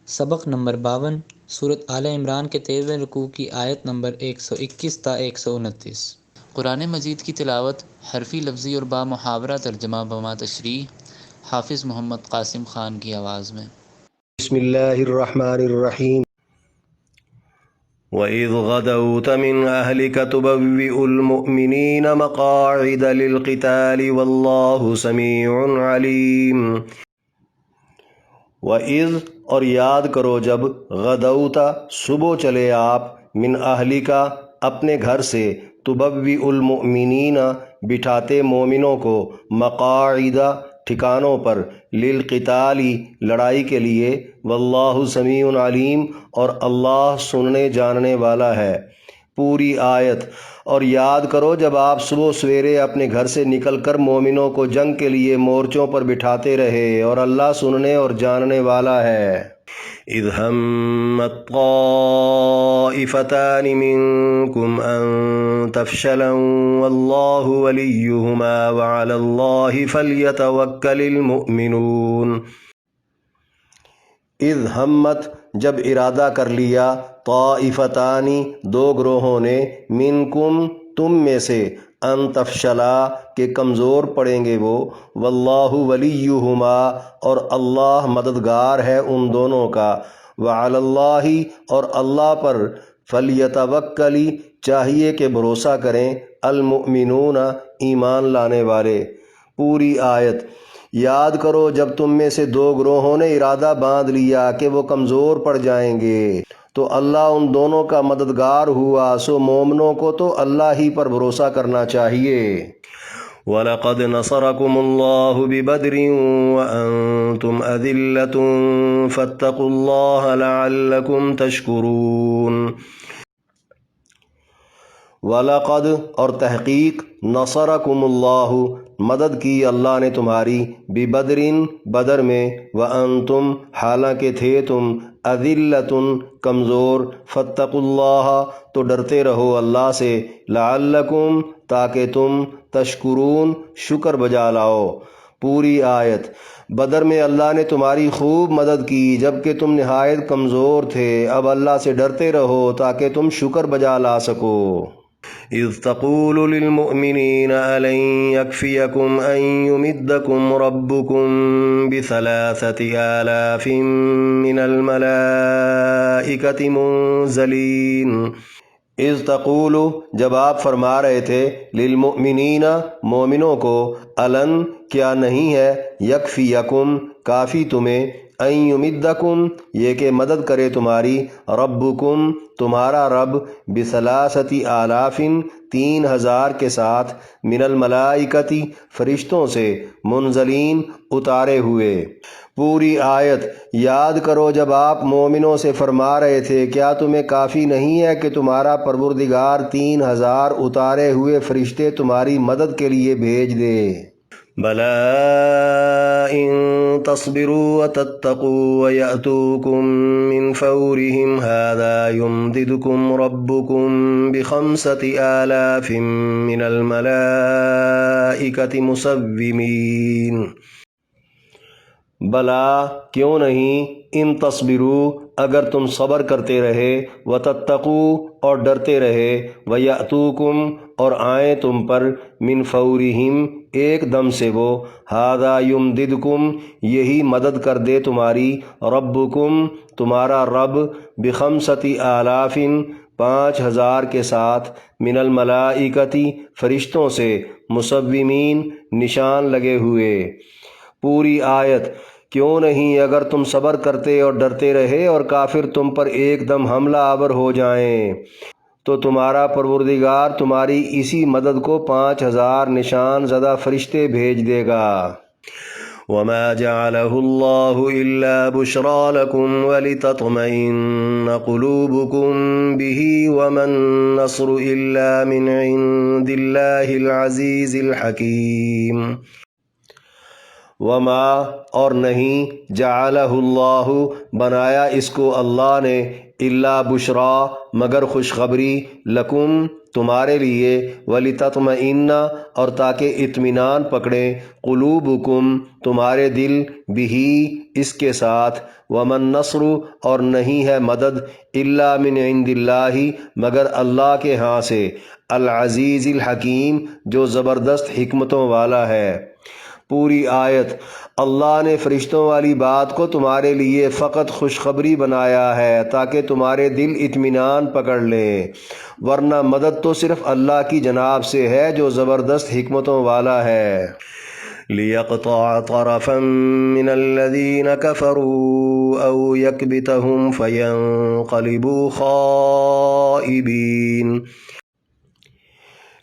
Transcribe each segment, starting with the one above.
سبق نمبر 52 سورۃ آل عمران کے 13ویں رکوع کی آیت نمبر 121 تا 129۔ قرآن مجید کی تلاوت حرفی لفظی اور با محاورہ ترجمہ بما تشریح حافظ محمد قاسم خان کی آواز میں۔ بسم اللہ الرحمن الرحیم۔ وَإِذْ غَدَوْتَ مِنْ أَهْلِكَ تُبَوِّئُ الْمُؤْمِنِينَ مَقَاعِدَ لِلْقِتَالِ وَاللَّهُ سَمِيعٌ عَلِيمٌ۔ وَإِذْ اور یاد کرو جب غدوت صبح چلے آپ من اہلکا اپنے گھر سے تبوئ المؤمنین بٹھاتے مومنوں کو مقاعد ٹھکانوں پر للقتال لڑائی کے لیے واللہ سمیع علیم اور اللہ سننے جاننے والا ہے۔ پوری آیت۔ اور یاد کرو جب آپ صبح سویرے اپنے گھر سے نکل کر مومنوں کو جنگ کے لیے مورچوں پر بٹھاتے رہے اور اللہ سننے اور جاننے والا ہے۔ اذ ہمت طائفتان منکم ان تفشلا واللہ ولیہما وعلی اللہ فلیتوکل المؤمنون۔ اذ ہمت جب ارادہ کر لیا طائفتانی دو گروہوں نے منکم تم میں سے ان تفشلا کہ کمزور پڑیں گے وہ واللہ ولیہما اور اللہ مددگار ہے ان دونوں کا وعلی اللہ اور اللہ پر فلیتوکل چاہیے کہ بھروسہ کریں المؤمنون ایمان لانے والے۔ پوری آیت۔ یاد کرو جب تم میں سے دو گروہوں نے ارادہ باندھ لیا کہ وہ کمزور پڑ جائیں گے تو اللہ ان دونوں کا مددگار ہوا، سو مومنوں کو تو اللہ ہی پر بھروسہ کرنا چاہیے۔ وَلَقَدْ نَصَرَكُمُ اللَّهُ بِبَدْرٍ وَأَنْتُمْ أَذِلَّةٌ فَاتَّقُوا اللَّهَ لَعَلَّكُمْ تَشْكُرُونَ۔ وَلَقَدْ اور تحقیق نصرکم اللہ مدد کی اللہ نے تمہاری ببدرٍ بدر میں وَأَنْتُمْ حالانکہ تھے تم أَذِلَّةٌ کمزور فَاتَّقُوا اللَّهَ تو ڈرتے رہو اللہ سے لعلکم تاکہ تم تشکرون شکر بجا لاؤ۔ پوری آیت۔ بدر میں اللہ نے تمہاری خوب مدد کی جبکہ تم نہایت کمزور تھے، اب اللہ سے ڈرتے رہو تاکہ تم شکر بجا لا سکو۔ اذ تقول للمؤمنین ألن يكفيكم أن يمدكم ربكم بثلاثة آلاف من الملائكة منزلين۔ اذ تقول جب آپ فرما رہے تھے للمؤمنین مومنوں کو الن کیا نہیں ہے یکفیکم کافی تمہیں ان یمدکم یہ کہ مدد کرے تمہاری ربکم تمہارا رب بثلاثۃ آلاف 3000 کے ساتھ من الملائکتی فرشتوں سے منزلین اتارے ہوئے۔ پوری آیت۔ یاد کرو جب آپ مومنوں سے فرما رہے تھے کیا تمہیں کافی نہیں ہے کہ تمہارا پروردگار 3000 اتارے ہوئے فرشتے تمہاری مدد کے لیے بھیج دے۔ بَلَىٰ إِن تَصْبِرُوا وَتَتَّقُوا وَيَأْتُوكُم مِّن فَوْرِهِمْ هَٰذَا يُمْدِدْكُمْ رَبُّكُم بِخَمْسَةِ آلَافٍ مِّنَ الْمَلَائِكَةِ مُسَوِّمِينَ۔ بلا کیوں نہیں ان تصبروا اگر تم صبر کرتے رہے وتتقوا اور ڈرتے رہے ویأتوکم اور آئیں تم پر من فورہم ایک دم سے وہ ھذا یمددکم یہی مدد کر دے تمہاری ربکم تمہارا رب بخمسۃ آلاف 5000 کے ساتھ من الملائکتی فرشتوں سے مسومین نشان لگے ہوئے۔ پوری آیت۔ کیوں نہیں اگر تم صبر کرتے اور ڈرتے رہے اور کافر تم پر ایک دم حملہ آور ہو جائیں تو تمہارا پروردگار تمہاری اسی مدد کو 5000 نشان زدہ فرشتے بھیج دے گا۔ وَمَا جَعَلَهُ اللَّهُ إِلَّا بُشْرَىٰ لَكُمْ وَلِتَطْمَئِنَّ قُلُوبُكُمْ بِهِ وَمَا النَّصْرُ إِلَّا مِنْ عِندِ اللَّهِ الْعَزِيزِ الْحَكِيمِ۔ وما اور نہیں جعلہ اللہ بنایا اس کو اللہ نے الا بشرا مگر خوشخبری لکم تمہارے لیے، وَلِتَطْمَئِنَّ اور تاکہ اطمینان پکڑیں، قلوبکم تمہارے دل، بہی اس کے ساتھ، وَمَا النَّصْرُ اور نہیں ہے مدد، إِلَّا مِنْ عِنْدِ اللَّهِ مگر اللہ کے ہاں سے، العزیز الحکیم جو زبردست حکمتوں والا ہے۔ پوری آیت۔ اللہ نے فرشتوں والی بات کو تمہارے لیے فقط خوشخبری بنایا ہے تاکہ تمہارے دل اطمینان پکڑ لیں، ورنہ مدد تو صرف اللہ کی جناب سے ہے جو زبردست حکمتوں والا ہے۔ لِيَقْطَعَ طَرَفًا مِّنَ الَّذِينَ كَفَرُوا أَوْ يَكْبِتَهُمْ فَيَنقَلِبُوا خَائِبِينَ۔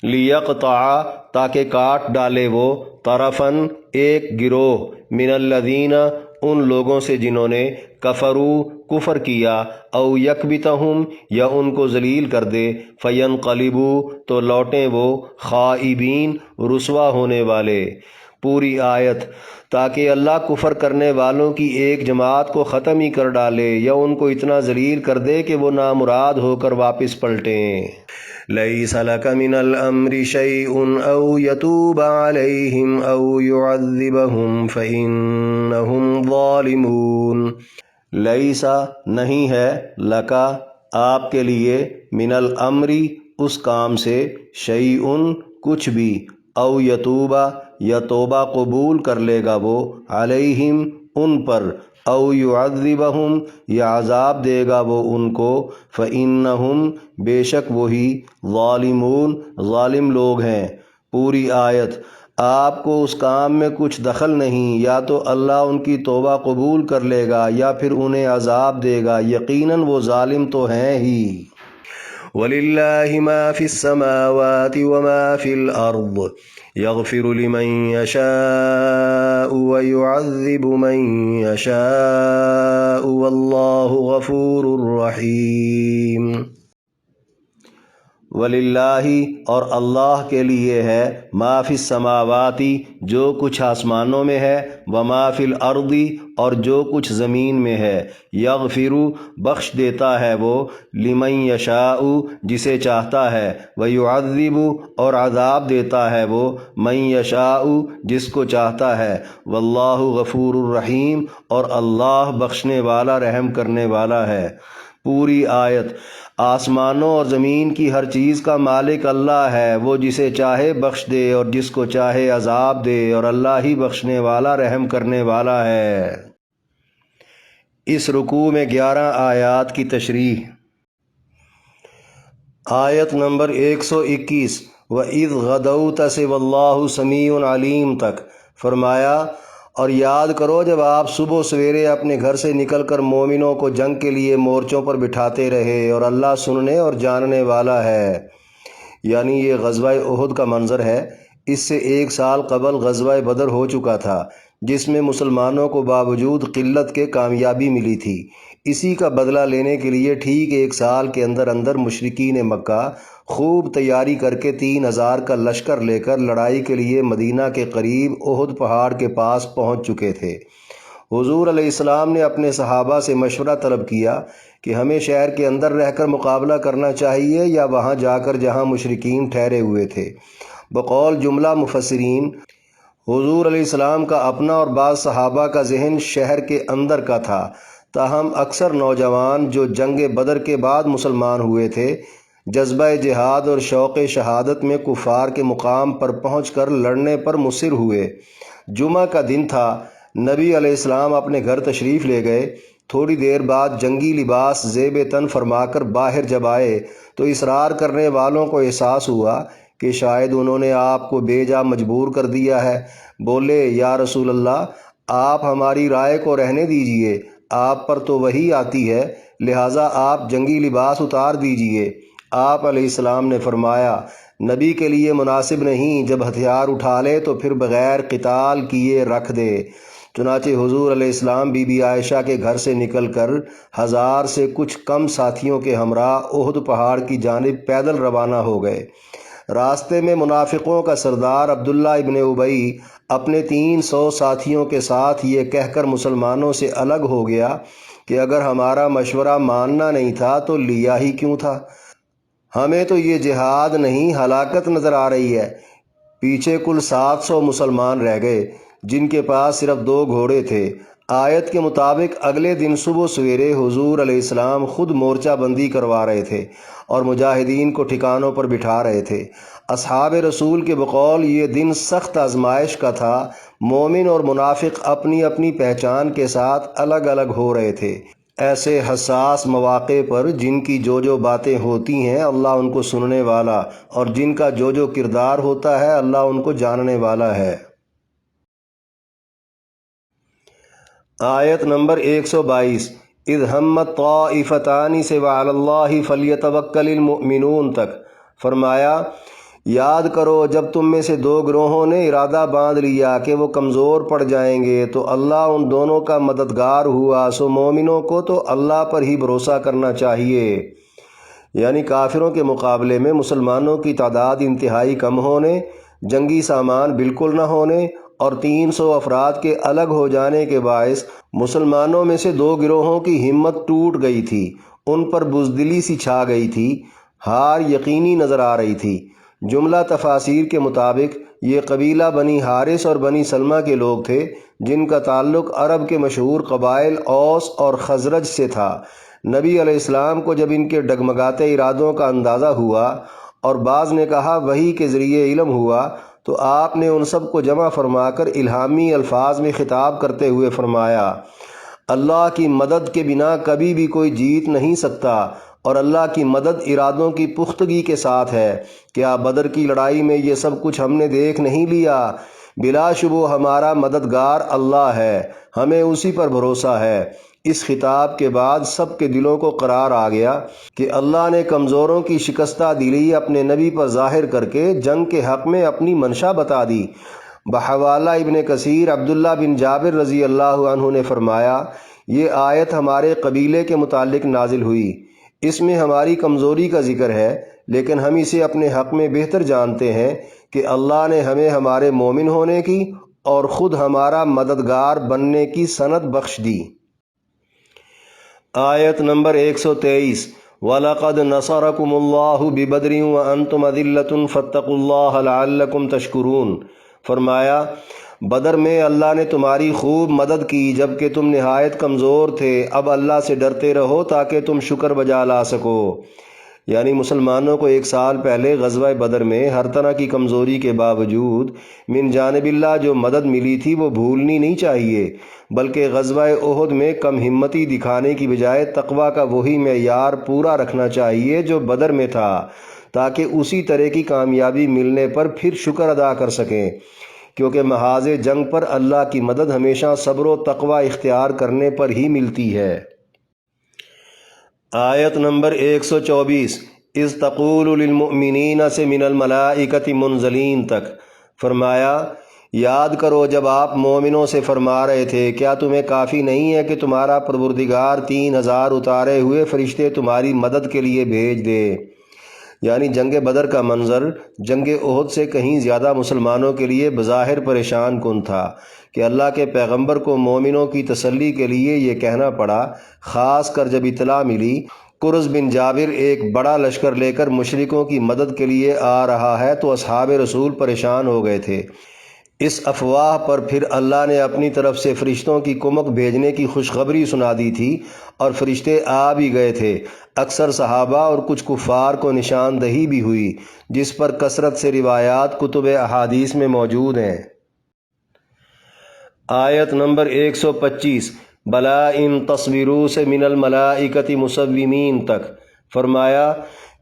لِيَقْطَعَ تاکہ کاٹ ڈالے وہ، طرفاً ایک گروہ، من الذین ان لوگوں سے جنہوں نے، کفروا کفر کیا، او یکبتہم یا ان کو ذلیل کر دے، فینقلبوا تو لوٹیں وہ، خائبین رسوا ہونے والے۔ پوری آیت۔ تاکہ اللہ کفر کرنے والوں کی ایک جماعت کو ختم ہی کر ڈالے یا ان کو اتنا ذلیل کر دے کہ وہ نامراد ہو کر واپس پلٹیں۔ لَيْسَ لَكَ مِنَ الْأَمْرِ شَيْءٌ أَوْ يَتُوبَ عَلَيْهِمْ أَوْ يُعَذِّبَهُمْ فَإِنَّهُمْ ظَالِمُونَ۔ لَيْسَ نہیں ہے، لَكَ آپ کے لیے، من الامر اس کام سے، شیئن کچھ بھی، او یتوبہ یا توبہ قبول کر لے گا وہ، علیہم ان پر، او یعذبہم یا عذاب دے گا وہ ان کو، فإنہم بے شک وہی، ظالمون ظالم لوگ ہیں۔ پوری آیت۔ آپ کو اس کام میں کچھ دخل نہیں، یا تو اللہ ان کی توبہ قبول کر لے گا یا پھر انہیں عذاب دے گا، یقیناً وہ ظالم تو ہیں ہی۔ وَلِلَّهِ مَا فِي السَّمَاوَاتِ وَمَا فِي الْأَرْضِ يَغْفِرُ لِمَن يَشَاءُ وَيُعَذِّبُ مَن يَشَاءُ وَاللَّهُ غَفُورٌ رَّحِيمٌ۔ وَلِلَّهِ اور اللہ کے لیے ہے، ما فی السماوات جو کچھ آسمانوں میں ہے، وما فی الارض اور جو کچھ زمین میں ہے، یغفر بخش دیتا ہے وہ، لمن یشاء جسے چاہتا ہے، ویعذب اور عذاب دیتا ہے وہ، من یشاء جس کو چاہتا ہے، واللہ غفور الرحیم اور اللہ بخشنے والا رحم کرنے والا ہے۔ پوری آیت۔ آسمانوں اور زمین کی ہر چیز کا مالک اللہ ہے، وہ جسے چاہے بخش دے اور جس کو چاہے عذاب دے، اور اللہ ہی بخشنے والا رحم کرنے والا ہے۔ اس رکوع میں 11 آیات کی تشریح۔ آیت نمبر 121 وَإِذْ غَدَوْتَ سے وَاللَّهُ سَمِيعٌ عَلِيمٌ تک فرمایا، اور یاد کرو جب آپ صبح سویرے اپنے گھر سے نکل کر مومنوں کو جنگ کے لیے مورچوں پر بٹھاتے رہے، اور اللہ سننے اور جاننے والا ہے۔ یعنی یہ غزوہ احد کا منظر ہے۔ اس سے 1 سال قبل غزوہ بدر ہو چکا تھا، جس میں مسلمانوں کو باوجود قلت کے کامیابی ملی تھی۔ اسی کا بدلہ لینے کے لیے ٹھیک 1 سال کے اندر اندر مشرکین مکہ خوب تیاری کر کے 3000 کا لشکر لے کر لڑائی کے لیے مدینہ کے قریب احد پہاڑ کے پاس پہنچ چکے تھے۔ حضور علیہ السلام نے اپنے صحابہ سے مشورہ طلب کیا کہ ہمیں شہر کے اندر رہ کر مقابلہ کرنا چاہیے یا وہاں جا کر جہاں مشرکین ٹھہرے ہوئے تھے۔ بقول جملہ مفسرین، حضور علیہ السلام کا اپنا اور بعض صحابہ کا ذہن شہر کے اندر کا تھا، تاہم اکثر نوجوان جو جنگ بدر کے بعد مسلمان ہوئے تھے، جذبہ جہاد اور شوق شہادت میں کفار کے مقام پر پہنچ کر لڑنے پر مصر ہوئے۔ جمعہ کا دن تھا، نبی علیہ السلام اپنے گھر تشریف لے گئے۔ تھوڑی دیر بعد جنگی لباس زیب تن فرما کر باہر جب آئے تو اصرار کرنے والوں کو احساس ہوا کہ شاید انہوں نے آپ کو بے جا مجبور کر دیا ہے۔ بولے، یا رسول اللہ، آپ ہماری رائے کو رہنے دیجئے، آپ پر تو وحی آتی ہے، لہٰذا آپ جنگی لباس اتار دیجئے۔ آپ علیہ السلام نے فرمایا، نبی کے لیے مناسب نہیں، جب ہتھیار اٹھا لے تو پھر بغیر قتال کیے رکھ دے۔ چنانچہ حضور علیہ السلام بی بی عائشہ کے گھر سے نکل کر 1000 سے کچھ کم ساتھیوں کے ہمراہ احد پہاڑ کی جانب پیدل روانہ ہو گئے۔ راستے میں منافقوں کا سردار عبداللہ ابن ابی اپنے 300 ساتھیوں کے ساتھ یہ کہہ کر مسلمانوں سے الگ ہو گیا کہ اگر ہمارا مشورہ ماننا نہیں تھا تو لیا ہی کیوں تھا۔ ہمیں تو یہ جہاد نہیں ہلاکت نظر آ رہی ہے۔ پیچھے کل 700 مسلمان رہ گئے جن کے پاس صرف 2 گھوڑے تھے۔ آیت کے مطابق اگلے دن صبح سویرے حضور علیہ السلام خود مورچہ بندی کروا رہے تھے اور مجاہدین کو ٹھکانوں پر بٹھا رہے تھے۔ اصحاب رسول کے بقول یہ دن سخت آزمائش کا تھا۔ مومن اور منافق اپنی اپنی پہچان کے ساتھ الگ الگ ہو رہے تھے۔ ایسے حساس مواقع پر جن کی جو باتیں ہوتی ہیں اللہ ان کو سننے والا، اور جن کا جو کردار ہوتا ہے اللہ ان کو جاننے والا ہے۔ آیت نمبر 122 اذ ہمت طائفتان سے وعلی اللہ فلیتوکل المؤمنون تک فرمایا، یاد کرو جب تم میں سے 2 گروہوں نے ارادہ باندھ لیا کہ وہ کمزور پڑ جائیں گے تو اللہ ان دونوں کا مددگار ہوا، سو مومنوں کو تو اللہ پر ہی بھروسہ کرنا چاہیے۔ یعنی کافروں کے مقابلے میں مسلمانوں کی تعداد انتہائی کم ہونے، جنگی سامان بالکل نہ ہونے اور 300 افراد کے الگ ہو جانے کے باعث مسلمانوں میں سے 2 گروہوں کی ہمت ٹوٹ گئی تھی، ان پر بزدلی سی چھا گئی تھی، ہار یقینی نظر آ رہی تھی۔ جملہ تفاسیر کے مطابق یہ قبیلہ بنی حارث اور بنی سلمہ کے لوگ تھے جن کا تعلق عرب کے مشہور قبائل اوس اور خزرج سے تھا۔ نبی علیہ السلام کو جب ان کے ڈگمگاتے ارادوں کا اندازہ ہوا اور بعض نے کہا وحی کے ذریعے علم ہوا، تو آپ نے ان سب کو جمع فرما کر الہامی الفاظ میں خطاب کرتے ہوئے فرمایا، اللہ کی مدد کے بنا کبھی بھی کوئی جیت نہیں سکتا، اور اللہ کی مدد ارادوں کی پختگی کے ساتھ ہے۔ کیا بدر کی لڑائی میں یہ سب کچھ ہم نے دیکھ نہیں لیا؟ بلا شبہ ہمارا مددگار اللہ ہے، ہمیں اسی پر بھروسہ ہے۔ اس خطاب کے بعد سب کے دلوں کو قرار آ گیا کہ اللہ نے کمزوروں کی شکستہ دلی اپنے نبی پر ظاہر کر کے جنگ کے حق میں اپنی منشا بتا دی۔ بحوالہ ابن کثیر عبداللہ بن جابر رضی اللہ عنہ نے فرمایا، یہ آیت ہمارے قبیلے کے متعلق نازل ہوئی، اس میں ہماری کمزوری کا ذکر ہے، لیکن ہم اسے اپنے حق میں بہتر جانتے ہیں کہ اللہ نے ہمیں ہمارے مومن ہونے کی اور خود ہمارا مددگار بننے کی سند بخش دی۔ آیت نمبر 123 وَلَقَدْ نَصَرَكُمُ اللَّهُ بِبَدْرٍ وَأَنْتُمْ أَذِلَّةٌ فَاتَّقُوا اللَّهَ لَعَلَّكُمْ تَشْكُرُونَ فرمایا، بدر میں اللہ نے تمہاری خوب مدد کی جبکہ تم نہایت کمزور تھے، اب اللہ سے ڈرتے رہو تاکہ تم شکر بجا لا سکو۔ یعنی مسلمانوں کو 1 سال پہلے غزوہ بدر میں ہر طرح کی کمزوری کے باوجود من جانب اللہ جو مدد ملی تھی وہ بھولنی نہیں چاہیے، بلکہ غزوہ احد میں کم ہمتی دکھانے کی بجائے تقویٰ کا وہی معیار پورا رکھنا چاہیے جو بدر میں تھا، تاکہ اسی طرح کی کامیابی ملنے پر پھر شکر ادا کر سکیں، کیونکہ محاذ جنگ پر اللہ کی مدد ہمیشہ صبر و تقویٰ اختیار کرنے پر ہی ملتی ہے۔ آیت نمبر 124 اذ تقول للمؤمنین سے من الملائکۃ منزلین تک فرمایا، یاد کرو جب آپ مومنوں سے فرما رہے تھے، کیا تمہیں کافی نہیں ہے کہ تمہارا پروردگار 3000 اتارے ہوئے فرشتے تمہاری مدد کے لیے بھیج دے؟ یعنی جنگ بدر کا منظر جنگ احد سے کہیں زیادہ مسلمانوں کے لیے بظاہر پریشان کن تھا کہ اللہ کے پیغمبر کو مومنوں کی تسلی کے لیے یہ کہنا پڑا، خاص کر جب اطلاع ملی قرز بن جابر ایک بڑا لشکر لے کر مشرکوں کی مدد کے لیے آ رہا ہے، تو اصحاب رسول پریشان ہو گئے تھے۔ اس افواہ پر پھر اللہ نے اپنی طرف سے فرشتوں کی کمک بھیجنے کی خوشخبری سنا دی تھی، اور فرشتے آ بھی گئے تھے۔ اکثر صحابہ اور کچھ کفار کو نشاندہی بھی ہوئی، جس پر کثرت سے روایات کتب احادیث میں موجود ہیں۔ آیت نمبر 125 بلا ان تصبروا سے من الملائکۃ مسومین تک فرمایا،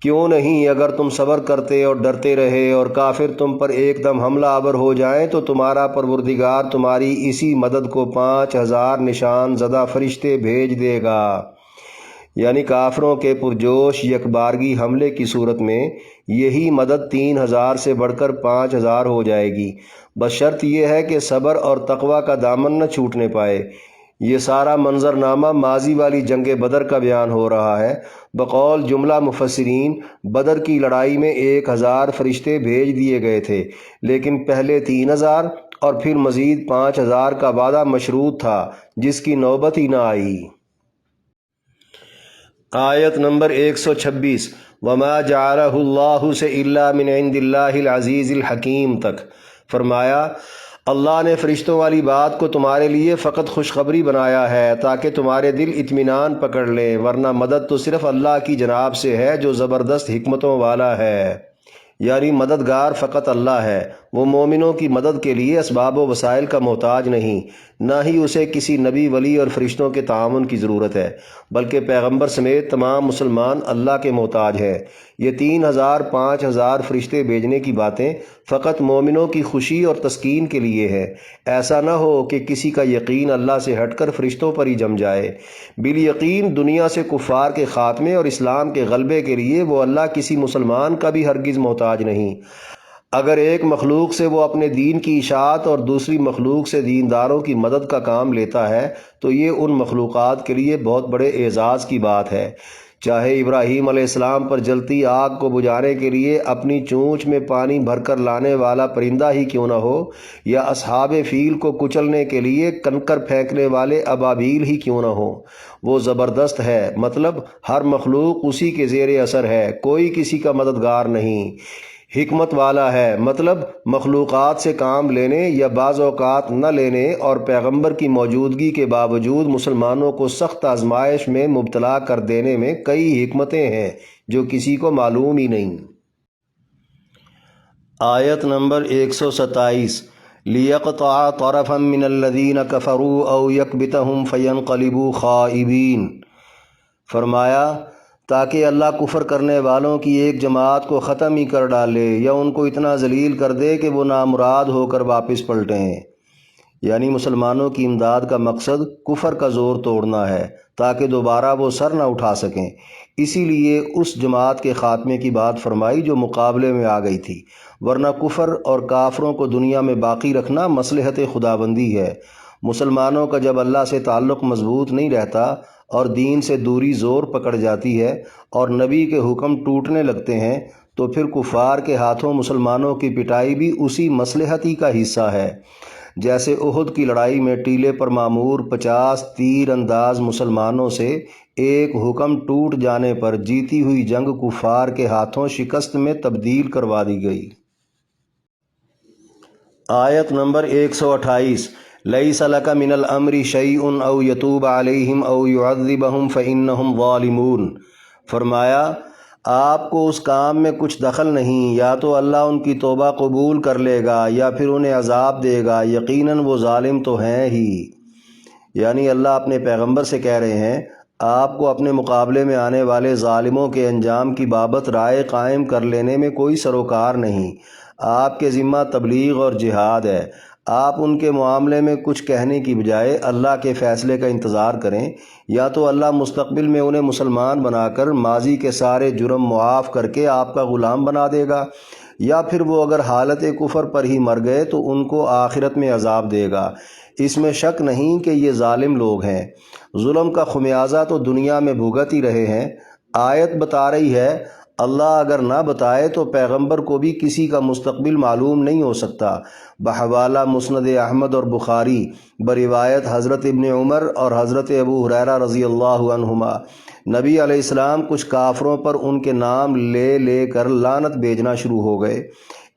کیوں نہیں اگر تم صبر کرتے اور ڈرتے رہے اور کافر تم پر ایک دم حملہ آور ہو جائیں تو تمہارا پروردگار تمہاری اسی مدد کو 5000 نشان زدہ فرشتے بھیج دے گا۔ یعنی کافروں کے پرجوش یکبارگی حملے کی صورت میں یہی مدد 3000 سے بڑھ کر 5000 ہو جائے گی، بس شرط یہ ہے کہ صبر اور تقویٰ کا دامن نہ چھوٹنے پائے۔ یہ سارا منظرنامہ ماضی والی جنگ بدر کا بیان ہو رہا ہے۔ بقول جملہ مفسرین بدر کی لڑائی میں 1000 فرشتے بھیج دیے گئے تھے، لیکن پہلے 3000 اور پھر مزید 5000 کا وعدہ مشروط تھا، جس کی نوبت ہی نہ آئی۔ آیت نمبر 126 وما جعلہ اللہ سے الا من عند اللہ العزیز الحکیم تک۔ فرمایا اللہ نے فرشتوں والی بات کو تمہارے لیے فقط خوشخبری بنایا ہے تاکہ تمہارے دل اطمینان پکڑ لیں، ورنہ مدد تو صرف اللہ کی جناب سے ہے جو زبردست حکمتوں والا ہے۔ یعنی مددگار فقط اللہ ہے، وہ مومنوں کی مدد کے لیے اسباب و وسائل کا محتاج نہیں، نہ ہی اسے کسی نبی ولی اور فرشتوں کے تعاون کی ضرورت ہے، بلکہ پیغمبر سمیت تمام مسلمان اللہ کے محتاج ہے۔ یہ 3000 5000 فرشتے بھیجنے کی باتیں فقط مومنوں کی خوشی اور تسکین کے لیے ہے۔ ایسا نہ ہو کہ کسی کا یقین اللہ سے ہٹ کر فرشتوں پر ہی جم جائے۔ بالیقین دنیا سے کفار کے خاتمے اور اسلام کے غلبے کے لیے وہ اللہ کسی مسلمان کا بھی ہرگز محتاج نہیں۔ اگر ایک مخلوق سے وہ اپنے دین کی اشاعت اور دوسری مخلوق سے دینداروں کی مدد کا کام لیتا ہے تو یہ ان مخلوقات کے لیے بہت بڑے اعزاز کی بات ہے۔ چاہے ابراہیم علیہ السلام پر جلتی آگ کو بجھانے کے لیے اپنی چونچ میں پانی بھر کر لانے والا پرندہ ہی کیوں نہ ہو، یا اصحاب فیل کو کچلنے کے لیے کنکر پھینکنے والے ابابیل ہی کیوں نہ ہو، وہ زبردست ہے، مطلب ہر مخلوق اسی کے زیر اثر ہے، کوئی کسی کا مددگار نہیں۔ حکمت والا ہے، مطلب مخلوقات سے کام لینے یا بعض اوقات نہ لینے اور پیغمبر کی موجودگی کے باوجود مسلمانوں کو سخت آزمائش میں مبتلا کر دینے میں کئی حکمتیں ہیں جو کسی کو معلوم ہی نہیں۔ آیت نمبر 127 لِيَقْطَعَ طَرَفًا مِّنَ الَّذِينَ كَفَرُوا أَوْ يَكْبِتَهُمْ فَيَنْقَلِبُوا خَائِبِينَ۔ فرمایا تاکہ اللہ کفر کرنے والوں کی ایک جماعت کو ختم ہی کر ڈالے یا ان کو اتنا ذلیل کر دے کہ وہ نامراد ہو کر واپس پلٹیں۔ یعنی مسلمانوں کی امداد کا مقصد کفر کا زور توڑنا ہے تاکہ دوبارہ وہ سر نہ اٹھا سکیں، اسی لیے اس جماعت کے خاتمے کی بات فرمائی جو مقابلے میں آ گئی تھی، ورنہ کفر اور کافروں کو دنیا میں باقی رکھنا مصلحت خداوندی ہے۔ مسلمانوں کا جب اللہ سے تعلق مضبوط نہیں رہتا اور دین سے دوری زور پکڑ جاتی ہے اور نبی کے حکم ٹوٹنے لگتے ہیں تو پھر کفار کے ہاتھوں مسلمانوں کی پٹائی بھی اسی مصلحت ہی کا حصہ ہے۔ جیسے احد کی لڑائی میں ٹیلے پر معمور 50 تیر انداز مسلمانوں سے ایک حکم ٹوٹ جانے پر جیتی ہوئی جنگ کفار کے ہاتھوں شکست میں تبدیل کروا دی گئی۔ آیت نمبر 128 لَيْسَ لَكَ مِنَ الْأَمْرِ شَيْءٌ أَوْ يَتُوبَ عَلَيْهِمْ أَوْ يُعَذِّبَهُمْ فَإِنَّهُمْ ظَالِمُونَ۔ فرمایا آپ کو اس کام میں کچھ دخل نہیں، یا تو اللہ ان کی توبہ قبول کر لے گا یا پھر انہیں عذاب دے گا، یقیناً وہ ظالم تو ہیں ہی۔ یعنی اللہ اپنے پیغمبر سے کہہ رہے ہیں آپ کو اپنے مقابلے میں آنے والے ظالموں کے انجام کی بابت رائے قائم کر لینے میں کوئی سروکار نہیں۔ آپ کے ذمہ تبلیغ اور جہاد ہے۔ آپ ان کے معاملے میں کچھ کہنے کی بجائے اللہ کے فیصلے کا انتظار کریں، یا تو اللہ مستقبل میں انہیں مسلمان بنا کر ماضی کے سارے جرم معاف کر کے آپ کا غلام بنا دے گا، یا پھر وہ اگر حالت کفر پر ہی مر گئے تو ان کو آخرت میں عذاب دے گا۔ اس میں شک نہیں کہ یہ ظالم لوگ ہیں، ظلم کا خمیازہ تو دنیا میں بھگت ہی رہے ہیں۔ آیت بتا رہی ہے اللہ اگر نہ بتائے تو پیغمبر کو بھی کسی کا مستقبل معلوم نہیں ہو سکتا۔ بحوالہ مسند احمد اور بخاری بروایت حضرت ابن عمر اور حضرت ابو ہریرہ رضی اللہ عنہما، نبی علیہ السلام کچھ کافروں پر ان کے نام لے لے کر لعنت بھیجنا شروع ہو گئے۔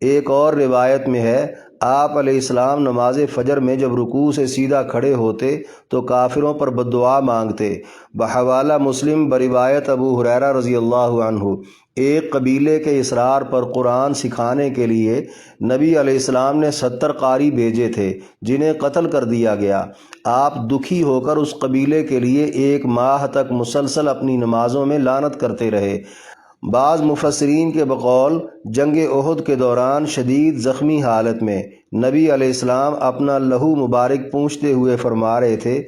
ایک اور روایت میں ہے آپ علیہ السلام نماز فجر میں جب رکوع سے سیدھا کھڑے ہوتے تو کافروں پر بددعا مانگتے۔ بحوالہ مسلم بروایت ابو ہریرہ رضی اللہ عنہ، ایک قبیلے کے اسرار پر قرآن سکھانے کے لیے نبی علیہ السلام نے 70 قاری بھیجے تھے جنہیں قتل کر دیا گیا۔ آپ دکھی ہو کر اس قبیلے کے لیے 1 ماہ تک مسلسل اپنی نمازوں میں لعنت کرتے رہے۔ بعض مفسرین کے بقول جنگ احد کے دوران شدید زخمی حالت میں نبی علیہ السلام اپنا لہو مبارک پونچھتے ہوئے فرما رہے تھے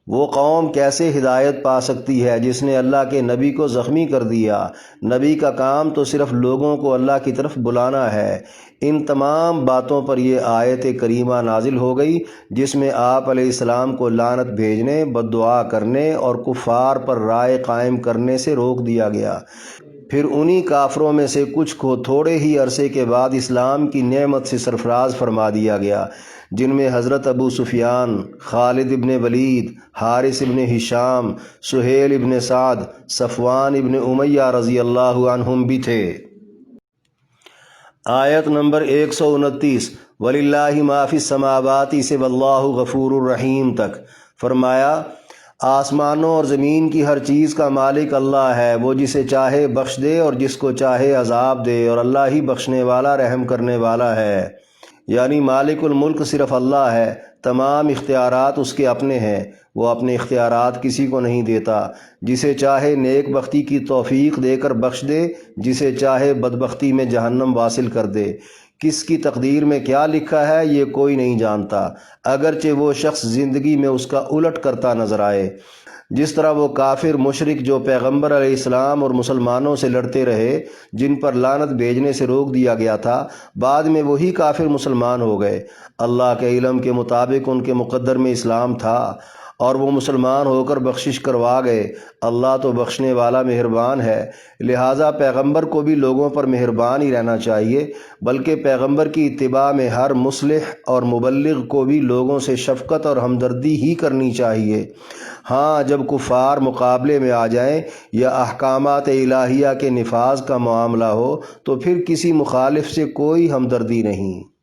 وہ قوم کیسے ہدایت پا سکتی ہے جس نے اللہ کے نبی کو زخمی کر دیا؟ نبی کا کام تو صرف لوگوں کو اللہ کی طرف بلانا ہے۔ ان تمام باتوں پر یہ آیت کریمہ نازل ہو گئی جس میں آپ علیہ السلام کو لعنت بھیجنے، بددعا کرنے اور کفار پر رائے قائم کرنے سے روک دیا گیا۔ پھر انہی کافروں میں سے کچھ کو تھوڑے ہی عرصے کے بعد اسلام کی نعمت سے سرفراز فرما دیا گیا، جن میں حضرت ابو سفیان، خالد ابن ولید، حارث ابن ہشام، سہیل ابن سعد، صفوان ابن امیہ رضی اللہ عنہم بھی تھے۔ آیت نمبر 129 وَلِلَّهِ مَا فِي السَّمَاوَاتِ سے وَاللَّهُ غَفُورٌ رَحِيمٌ تک فرمایا آسمانوں اور زمین کی ہر چیز کا مالک اللہ ہے، وہ جسے چاہے بخش دے اور جس کو چاہے عذاب دے، اور اللہ ہی بخشنے والا رحم کرنے والا ہے۔ یعنی مالک الملک صرف اللہ ہے، تمام اختیارات اس کے اپنے ہیں، وہ اپنے اختیارات کسی کو نہیں دیتا، جسے چاہے نیک بختی کی توفیق دے کر بخش دے، جسے چاہے بدبختی میں جہنم واصل کر دے۔ کس کی تقدیر میں کیا لکھا ہے یہ کوئی نہیں جانتا، اگرچہ وہ شخص زندگی میں اس کا الٹ کرتا نظر آئے۔ جس طرح وہ کافر مشرک جو پیغمبر علیہ السلام اور مسلمانوں سے لڑتے رہے، جن پر لعنت بھیجنے سے روک دیا گیا تھا، بعد میں وہی کافر مسلمان ہو گئے۔ اللہ کے علم کے مطابق ان کے مقدر میں اسلام تھا اور وہ مسلمان ہو کر بخشش کروا گئے۔ اللہ تو بخشنے والا مہربان ہے، لہٰذا پیغمبر کو بھی لوگوں پر مہربان ہی رہنا چاہیے، بلکہ پیغمبر کی اتباع میں ہر مصلح اور مبلغ کو بھی لوگوں سے شفقت اور ہمدردی ہی کرنی چاہیے۔ ہاں، جب کفار مقابلے میں آ جائیں یا احکامات الہیہ کے نفاذ کا معاملہ ہو تو پھر کسی مخالف سے کوئی ہمدردی نہیں۔